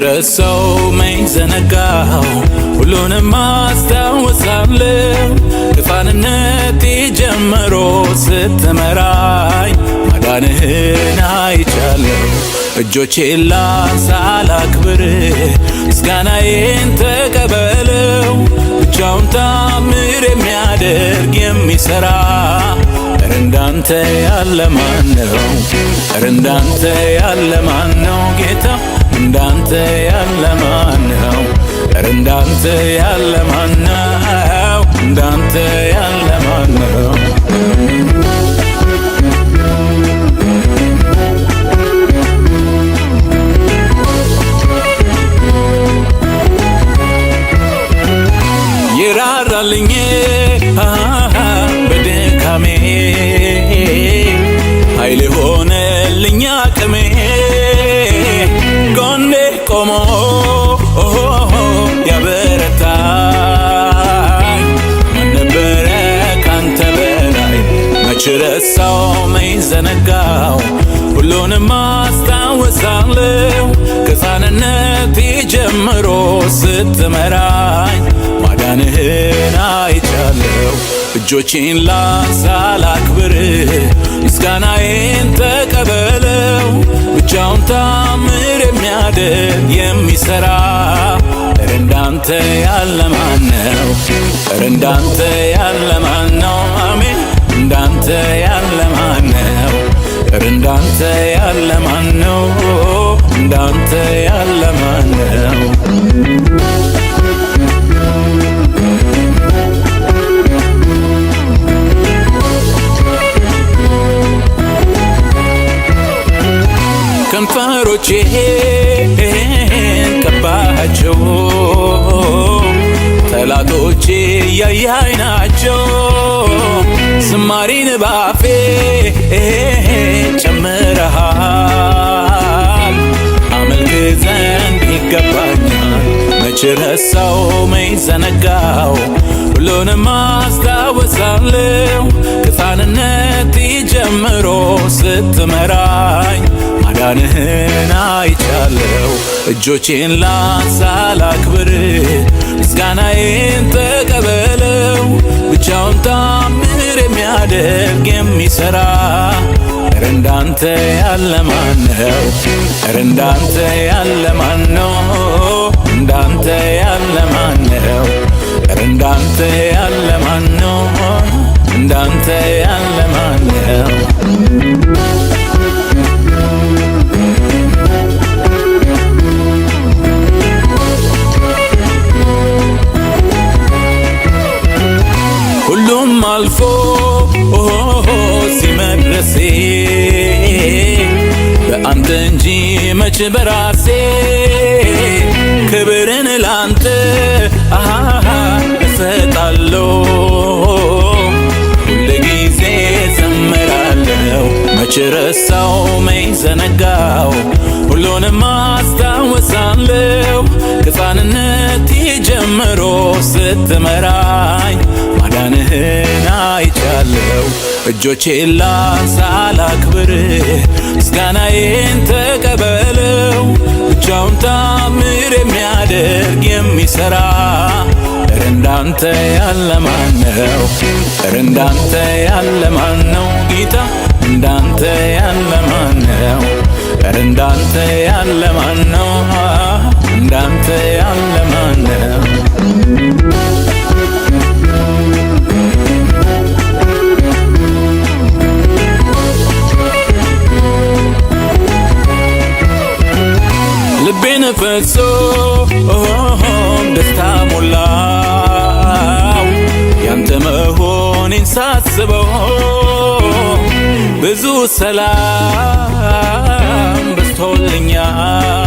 ረሳው መች ዘነጋው ሁሉንም አስታውሳለሁ ከሕፃንነቴ ጀምሮ ስትመራኝ ማዳንህን አይቻለሁ እጆቼን ላንሳ ላክብር ምስጋናዬን ተቀበለው ብቻውን ታምር የሚያደርግ የሚሠራ ኧረ እንዳንተ ያለ ማነው ኧረ እንዳንተ ያለ ማነው ጌታ እንዳንተ ያለ ማነው ኧረ እንዳንተ ያለ ማነው እንዳንተ ያለ ማነው ይራራልኝ በድካሜ ኃይል ሆነልኝ አቅሜ ጎኔ ቆሞ ያበረታኝ ማን ነበረ ካንተ በላይ መች ረሳው መች ዘነጋው ሁሉንም አስታውሳለሁ ከሕፃንነቴ ጀምሮ ስትመራኝ ማዳንህን አይቻለሁ እጆቼን ላንሳ ላክብር ምስጋናዬን ተቀበለው ብቻውን ታምር የሚያደርግ የሚሠራ ኧረ እንዳንተ ያለ ማነው ኧረ እንዳንተ ያለ ማነው አሜን እንዳንተ ያለ ማነው ኧረ እንዳንተ ያለ ማነው እንዳንተ ያለ ማነው ከንፈሮቼን ቀባሃቸው ጠላቶቼ ያያይ ናቸው ዝማሬን ባፌ ጨምረሃል አመልክ ዘንድ ይገባኛል መች ረሳው መች ዘነጋው ሁሉንም አስታውሳለሁ ከሕፃንነቴ ጀምሮ ስትመራኝ ማዳንህን አይቻለሁ እጆቼን ላንሳ ላክብር ምስጋናዬን ተቀበለው ብቻውን ታምር የሚያደርግ የሚሠራ ኧረ እንዳንተ ያለ ማነው ኧረ እንዳንተ ያለ ማነው እንዳንተ ያለ ማነው ኧረ እንዳንተ ያለ ማነው እንዳንተ ያለ ማነው ሁሉም አልፎ ሲመድረሴ በአንተ እንጂ መች በራሴ ክብርን ላንተ እሰጣለሁ ሁልጊዜ ዘምራለሁ መች ረሳው መች ዘነጋው ሁሉንም አስታውሳለሁ ከሕፃንነቴ ጀምሮ ስትመራኝ ማዳንህን አይቻለሁ እጆቼን ላንሳ ላክብር ምስጋናዬን ተቀበለው ብቻውን ታምር የሚያደርግ የሚሠራ ኧረ እንዳንተ ያለ ማነው ኧረ እንዳንተ ያለ ማነው ጌታ እንዳንተ ያለ ማነው ኧረ እንዳንተ ያለ ማነው እንዳንተ ያለ ማነው ልቤን ፈሶ ደስታ ሞላው ያንተ መሆኔን ሳስበው ብዙ ሰላም በዝቶልኛል